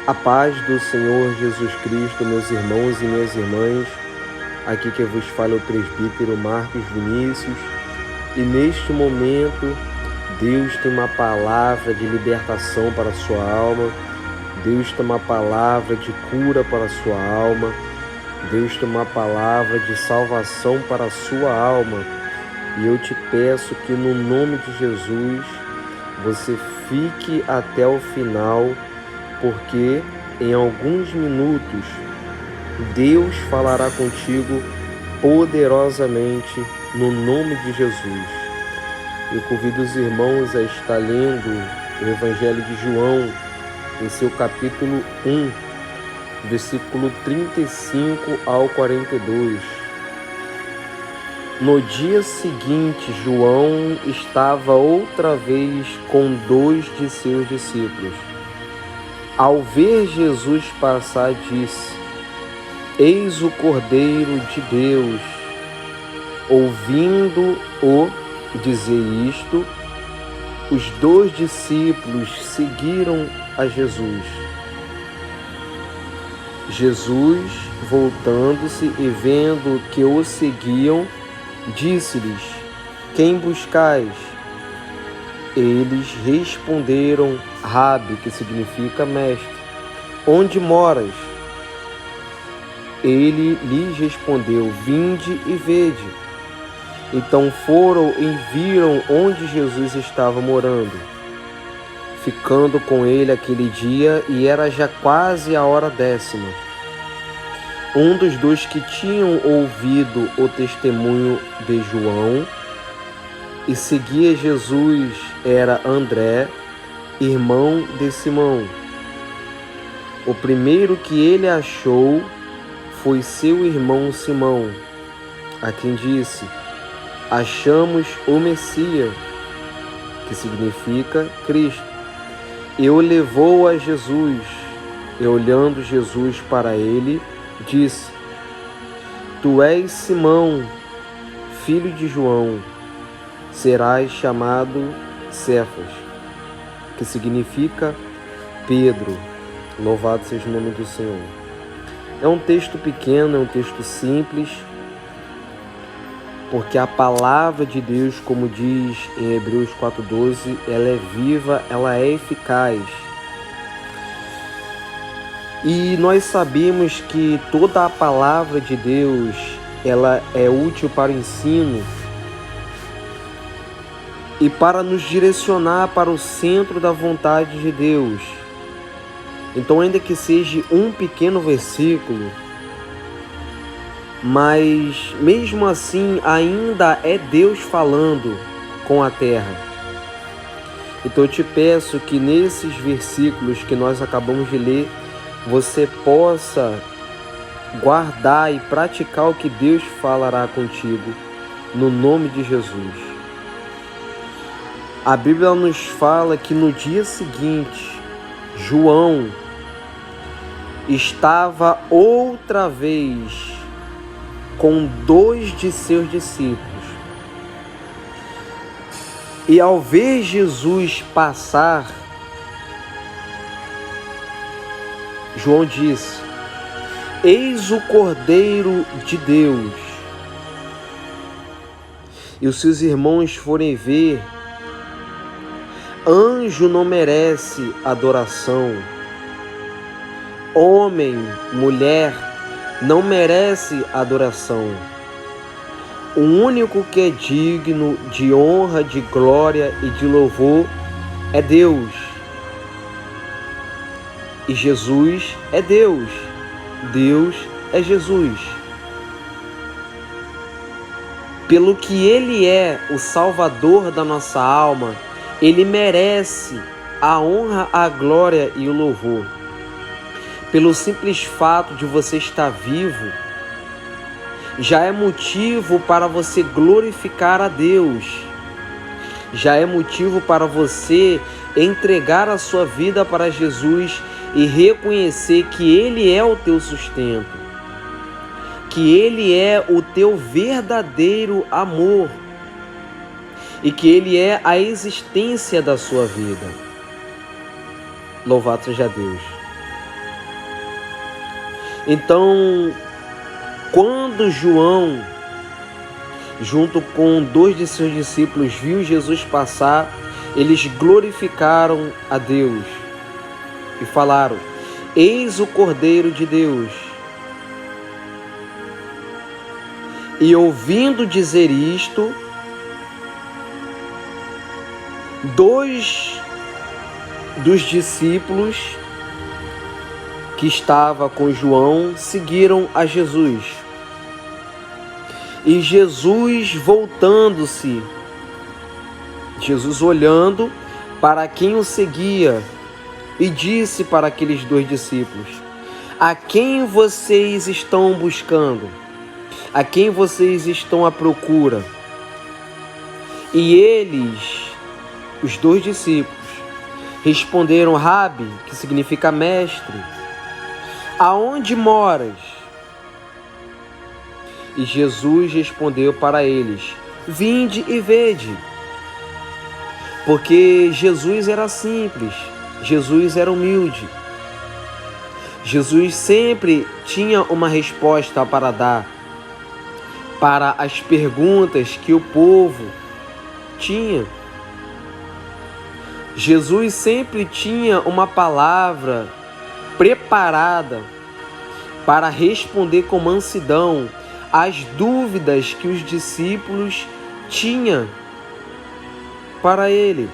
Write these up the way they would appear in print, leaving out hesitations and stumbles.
A paz do Senhor Jesus Cristo, meus irmãos e minhas irmãs. Aqui que vos fala o presbítero Marcos Vinícius. E neste momento, Deus tem uma palavra de libertação para a sua alma. Deus tem uma palavra de cura para a sua alma. Deus tem uma palavra de salvação para a sua alma. E eu te peço que no nome de Jesus, você fique até o final, porque em alguns minutos Deus falará contigo poderosamente no nome de Jesus. Eu convido os irmãos a estar lendo o Evangelho de João, em seu capítulo 1, versículo 35 ao 42. No dia seguinte, João estava outra vez com 2 de seus discípulos. Ao ver Jesus passar, disse: Eis o Cordeiro de Deus. Ouvindo-o dizer isto, os 2 discípulos seguiram a Jesus. Jesus, voltando-se e vendo que o seguiam, disse-lhes: Quem buscais? Eles responderam: Rabi, que significa mestre, onde moras? Ele lhes respondeu: Vinde e vede. Então foram e viram onde Jesus estava morando, ficando com ele aquele dia, e era já quase a hora 10ª. Um dos 2 que tinham ouvido o testemunho de João e seguia Jesus era André, irmão de Simão. O primeiro que ele achou foi seu irmão Simão, a quem disse: Achamos o Messias, que significa Cristo. E o levou a Jesus, e olhando Jesus para ele, disse: Tu és Simão, filho de João, serás chamado Cefas, que significa Pedro. Louvado seja o nome do Senhor. É um texto pequeno, é um texto simples, porque a palavra de Deus, como diz em Hebreus 4:12, ela é viva, ela é eficaz. E nós sabemos que toda a palavra de Deus, ela é útil para o ensino e para nos direcionar para o centro da vontade de Deus. Então, ainda que seja um pequeno versículo, mas mesmo assim ainda é Deus falando com a terra. Então eu te peço que nesses versículos que nós acabamos de ler, você possa guardar e praticar o que Deus falará contigo, no nome de Jesus. A Bíblia nos fala que no dia seguinte, João estava outra vez com 2 de seus discípulos. E ao ver Jesus passar, João disse: Eis o Cordeiro de Deus. E os seus irmãos forem ver: Anjo não merece adoração. Homem, mulher, não merece adoração. O único que é digno de honra, de glória e de louvor é Deus. E Jesus é Deus. Deus é Jesus. Pelo que Ele é o Salvador da nossa alma, Ele merece a honra, a glória e o louvor. Pelo simples fato de você estar vivo, já é motivo para você glorificar a Deus. Já é motivo para você entregar a sua vida para Jesus e reconhecer que Ele é o teu sustento, que Ele é o teu verdadeiro amor e que Ele é a existência da sua vida. Louvado seja Deus. Então, quando João, junto com 2 de seus discípulos, viu Jesus passar, eles glorificaram a Deus e falaram: eis o Cordeiro de Deus. E ouvindo dizer isto, 2 dos discípulos que estava com João seguiram a Jesus. E Jesus voltando-se, Jesus olhando para quem o seguia, e disse para aqueles 2 discípulos: a quem vocês estão buscando? A quem vocês estão à procura? E eles, os 2 discípulos, responderam: Rabi, que significa mestre, aonde moras? E Jesus respondeu para eles: vinde e vede. Porque Jesus era simples, Jesus era humilde. Jesus sempre tinha uma resposta para dar para as perguntas que o povo tinha. Jesus sempre tinha uma palavra preparada para responder com mansidão às dúvidas que os discípulos tinham para ele.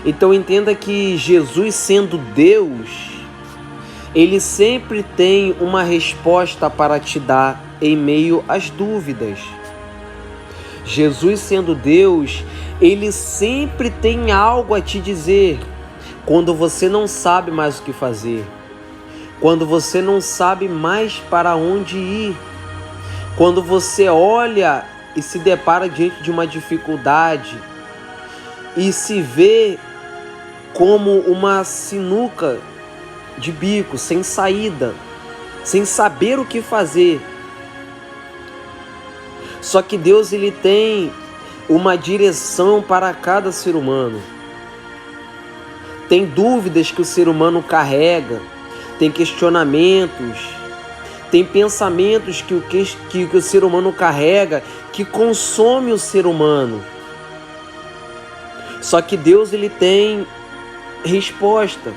Então entenda que Jesus, sendo Deus, ele sempre tem uma resposta para te dar em meio às dúvidas. Jesus, sendo Deus, ele sempre tem algo a te dizer quando você não sabe mais o que fazer, quando você não sabe mais para onde ir, quando você olha e se depara diante de uma dificuldade e se vê como uma sinuca de bico, sem saída, sem saber o que fazer. Só que Deus, ele tem uma direção para cada ser humano. Tem dúvidas que o ser humano carrega, tem questionamentos, tem pensamentos que o ser humano carrega, que consome o ser humano. Só que Deus, ele tem resposta.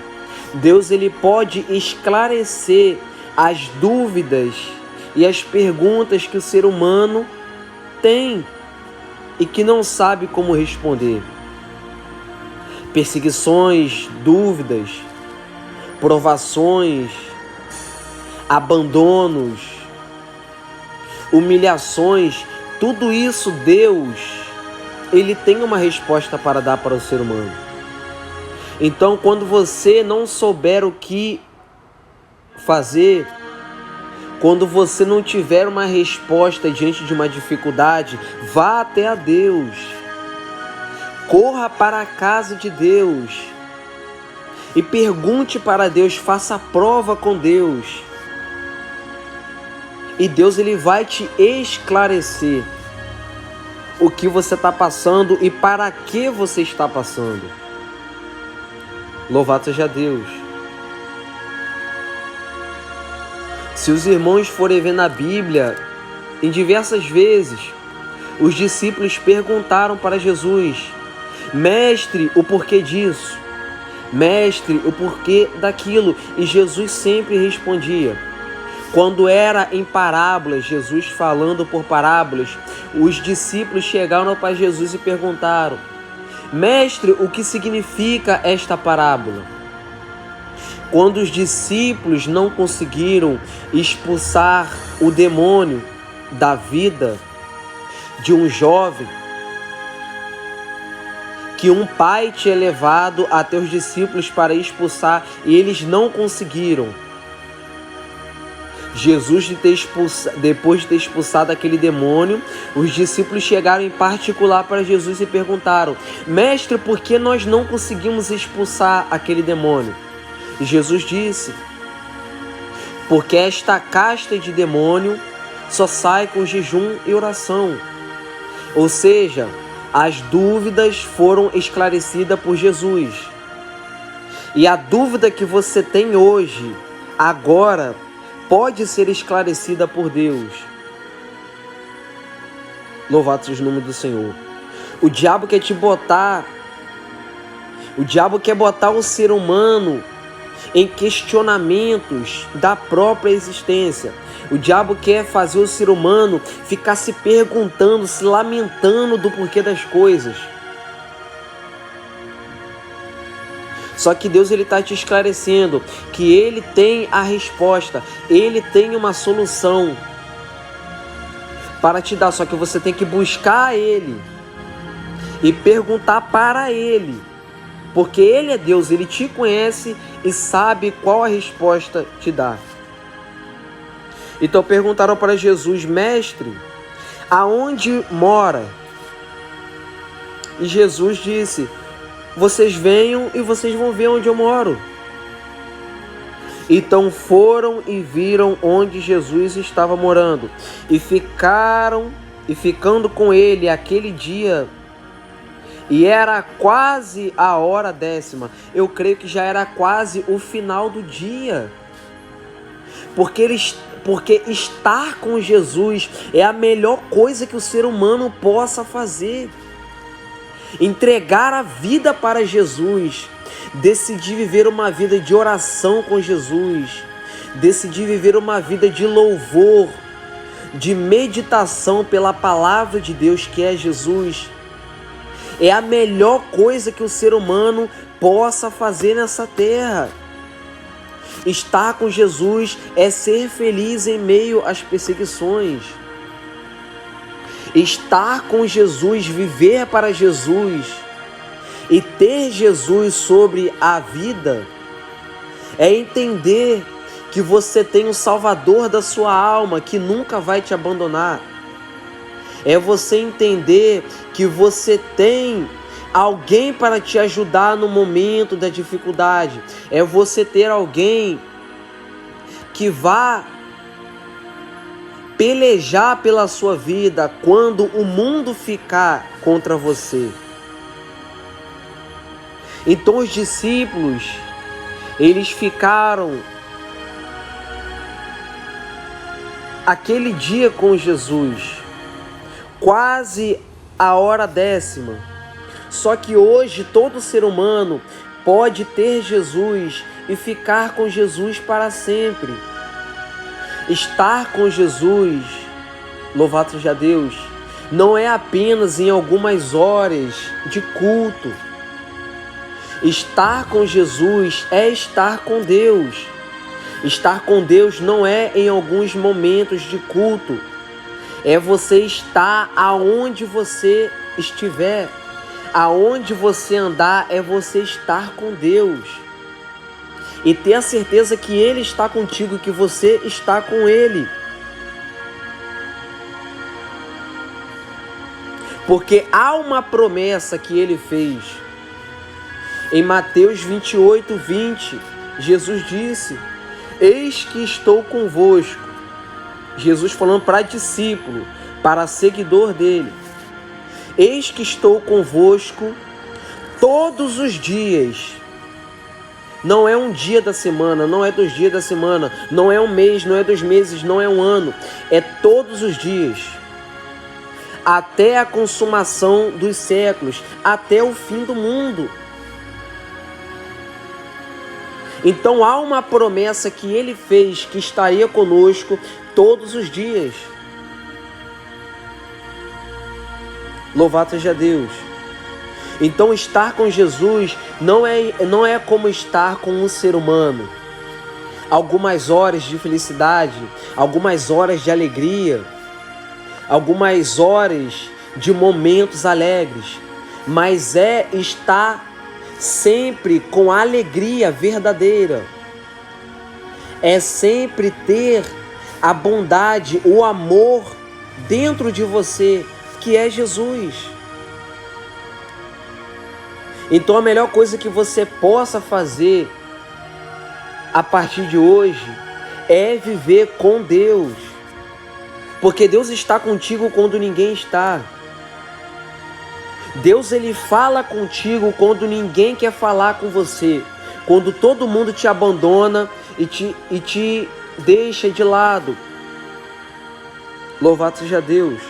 Deus, ele pode esclarecer as dúvidas e as perguntas que o ser humano tem e que não sabe como responder. Perseguições, dúvidas, provações, abandonos, humilhações, tudo isso Deus, ele tem uma resposta para dar para o ser humano. Então, quando você não souber o que fazer, quando você não tiver uma resposta diante de uma dificuldade, vá até a Deus. Corra para a casa de Deus e pergunte para Deus, faça prova com Deus. E Deus, ele vai te esclarecer o que você está passando e para que você está passando. Louvado seja Deus. Se os irmãos forem ver na Bíblia, em diversas vezes, os discípulos perguntaram para Jesus: mestre, o porquê disso? Mestre, o porquê daquilo? E Jesus sempre respondia. Quando era em parábolas, Jesus falando por parábolas, os discípulos chegaram para Jesus e perguntaram: mestre, o que significa esta parábola? Quando os discípulos não conseguiram expulsar o demônio da vida de um jovem, que um pai tinha levado até os discípulos para expulsar e eles não conseguiram. Jesus, depois de ter expulsado aquele demônio, os discípulos chegaram em particular para Jesus e perguntaram: mestre, por que nós não conseguimos expulsar aquele demônio? E Jesus disse: porque esta casta de demônio só sai com jejum e oração. Ou seja, as dúvidas foram esclarecidas por Jesus. E a dúvida que você tem hoje, agora, pode ser esclarecida por Deus. Louvado seja o nome do Senhor. O diabo quer botar o ser humano em questionamentos da própria existência. O diabo quer fazer o ser humano ficar se perguntando, se lamentando do porquê das coisas. Só que Deus está te esclarecendo que Ele tem a resposta, Ele tem uma solução para te dar. Só que você tem que buscar Ele e perguntar para Ele, porque Ele é Deus, Ele te conhece e sabe qual a resposta te dá. Então perguntaram para Jesus: Mestre, aonde mora? E Jesus disse: vocês venham e vocês vão ver onde eu moro. Então foram e viram onde Jesus estava morando, e ficando com ele aquele dia. E era quase a hora 10ª. Eu creio que já era quase o final do dia. Porque estar com Jesus é a melhor coisa que o ser humano possa fazer. Entregar a vida para Jesus, decidir viver uma vida de oração com Jesus, decidir viver uma vida de louvor, de meditação pela palavra de Deus, que é Jesus, é a melhor coisa que o ser humano possa fazer nessa terra. Estar com Jesus é ser feliz em meio às perseguições. Estar com Jesus, viver para Jesus e ter Jesus sobre a vida é entender que você tem o Salvador da sua alma, que nunca vai te abandonar. É você entender que você tem alguém para te ajudar no momento da dificuldade. É você ter alguém que vá pelejar pela sua vida quando o mundo ficar contra você. Então os discípulos, eles ficaram aquele dia com Jesus, quase a hora 10ª. Só que hoje todo ser humano pode ter Jesus e ficar com Jesus para sempre. Estar com Jesus, louvado seja Deus, não é apenas em algumas horas de culto. Estar com Jesus é estar com Deus. Estar com Deus não é em alguns momentos de culto. É você estar aonde você estiver. Aonde você andar é você estar com Deus. E ter a certeza que Ele está contigo, que você está com Ele. Porque há uma promessa que Ele fez. Em Mateus 28:20, Jesus disse: eis que estou convosco. Jesus falando para discípulo, para seguidor dele. Eis que estou convosco todos os dias. Não é um dia da semana, não é 2 dias da semana, não é um mês, não é 2 meses, não é um ano. É todos os dias. Até a consumação dos séculos, até o fim do mundo. Então há uma promessa que Ele fez, que estaria conosco todos os dias. Louvado seja Deus. Então estar com Jesus não é como estar com um ser humano. Algumas horas de felicidade, algumas horas de alegria, algumas horas de momentos alegres, mas é estar sempre com alegria verdadeira. É sempre ter a bondade, o amor dentro de você, que é Jesus. Então a melhor coisa que você possa fazer a partir de hoje é viver com Deus. Porque Deus está contigo quando ninguém está. Deus, Ele fala contigo quando ninguém quer falar com você. Quando todo mundo te abandona e te deixa de lado. Louvado seja Deus.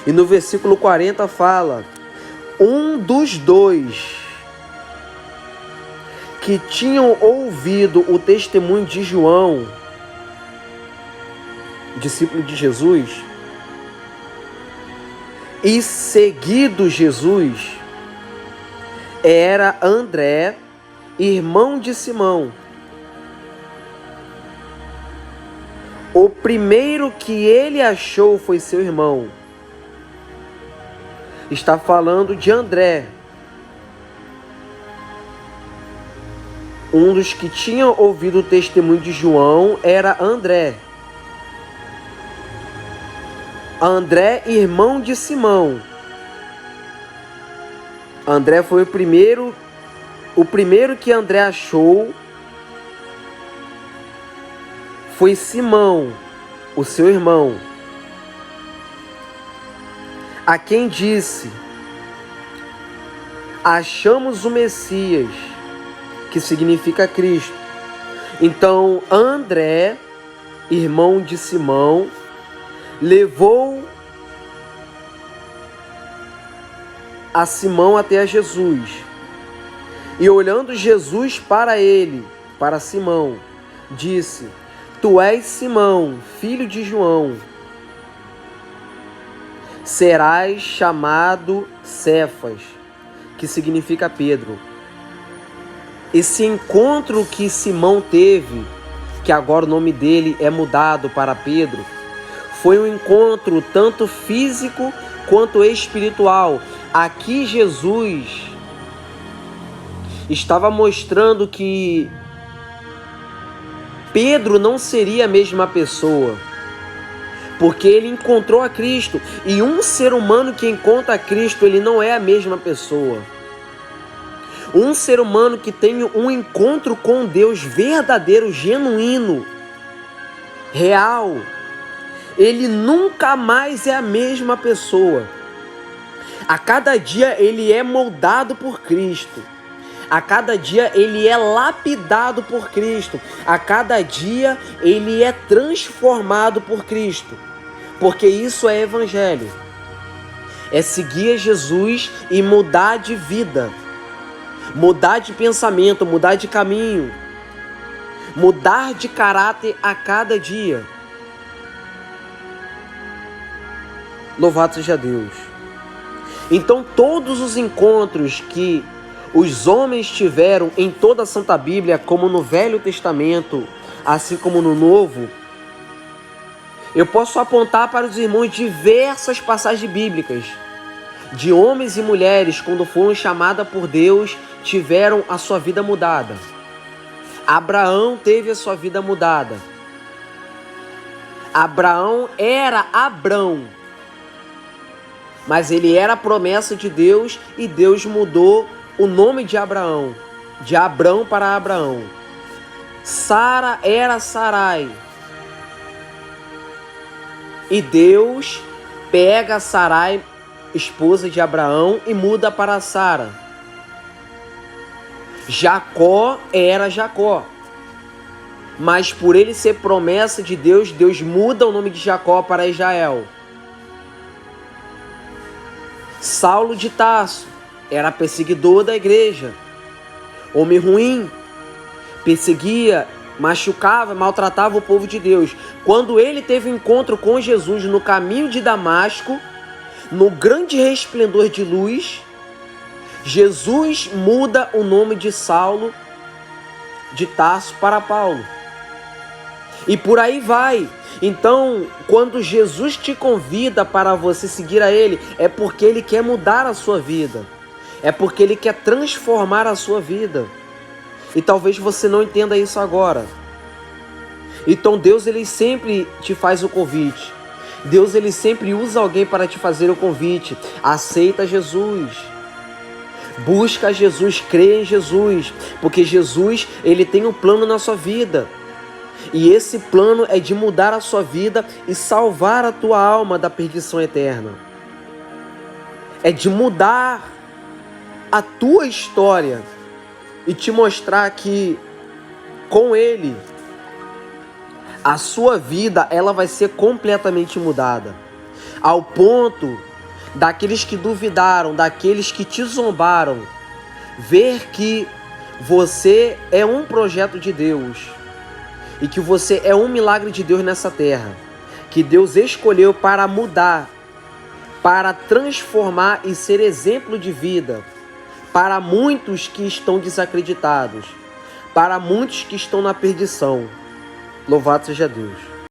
E no versículo 40 fala: um dos dois que tinham ouvido o testemunho de João, discípulo de Jesus, e seguido Jesus, era André, irmão de Simão. O primeiro que ele achou foi seu irmão. Está falando de André, um dos que tinham ouvido o testemunho de João era André. André, irmão de Simão. André foi o primeiro que André achou foi Simão, o seu irmão, a quem disse: achamos o Messias, que significa Cristo. Então André, irmão de Simão, levou a Simão até a Jesus. E olhando Jesus para ele, para Simão, disse: tu és Simão, filho de João. Serás chamado Cefas, que significa Pedro. Esse encontro que Simão teve, que agora o nome dele é mudado para Pedro, foi um encontro tanto físico quanto espiritual. Aqui Jesus estava mostrando que Pedro não seria a mesma pessoa, porque ele encontrou a Cristo, e um ser humano que encontra a Cristo, ele não é a mesma pessoa. Um ser humano que tem um encontro com Deus verdadeiro, genuíno, real, ele nunca mais é a mesma pessoa. A cada dia ele é moldado por Cristo. A cada dia ele é lapidado por Cristo. A cada dia ele é transformado por Cristo. Porque isso é evangelho. É seguir Jesus e mudar de vida. Mudar de pensamento, mudar de caminho. Mudar de caráter a cada dia. Louvado seja Deus. Então todos os encontros que os homens tiveram em toda a Santa Bíblia, como no Velho Testamento, assim como no Novo, eu posso apontar para os irmãos diversas passagens bíblicas de homens e mulheres, quando foram chamados por Deus, tiveram a sua vida mudada. Abraão teve a sua vida mudada. Abraão era Abrão, mas ele era a promessa de Deus e Deus mudou o nome de Abraão, de Abrão para Abraão. Sara era Sarai. E Deus pega Sarai, esposa de Abraão, e muda para Sara. Jacó era Jacó. Mas por ele ser promessa de Deus, Deus muda o nome de Jacó para Israel. Saulo de Tarso era perseguidor da igreja, homem ruim, perseguia, machucava, maltratava o povo de Deus. Quando ele teve um encontro com Jesus no caminho de Damasco, no grande resplendor de luz, Jesus muda o nome de Saulo de Tarso para Paulo. E por aí vai. Então, quando Jesus te convida para você seguir a Ele, é porque Ele quer mudar a sua vida. É porque Ele quer transformar a sua vida. E talvez você não entenda isso agora. Então Deus, Ele sempre te faz o convite. Deus, Ele sempre usa alguém para te fazer o convite. Aceita Jesus. Busca Jesus, crê em Jesus. Porque Jesus, Ele tem um plano na sua vida. E esse plano é de mudar a sua vida e salvar a tua alma da perdição eterna. É de mudar a tua história e te mostrar que com Ele, a sua vida ela vai ser completamente mudada, ao ponto daqueles que duvidaram, daqueles que te zombaram, ver que você é um projeto de Deus e que você é um milagre de Deus nessa terra, que Deus escolheu para mudar, para transformar e ser exemplo de vida para muitos que estão desacreditados, para muitos que estão na perdição. Louvado seja Deus.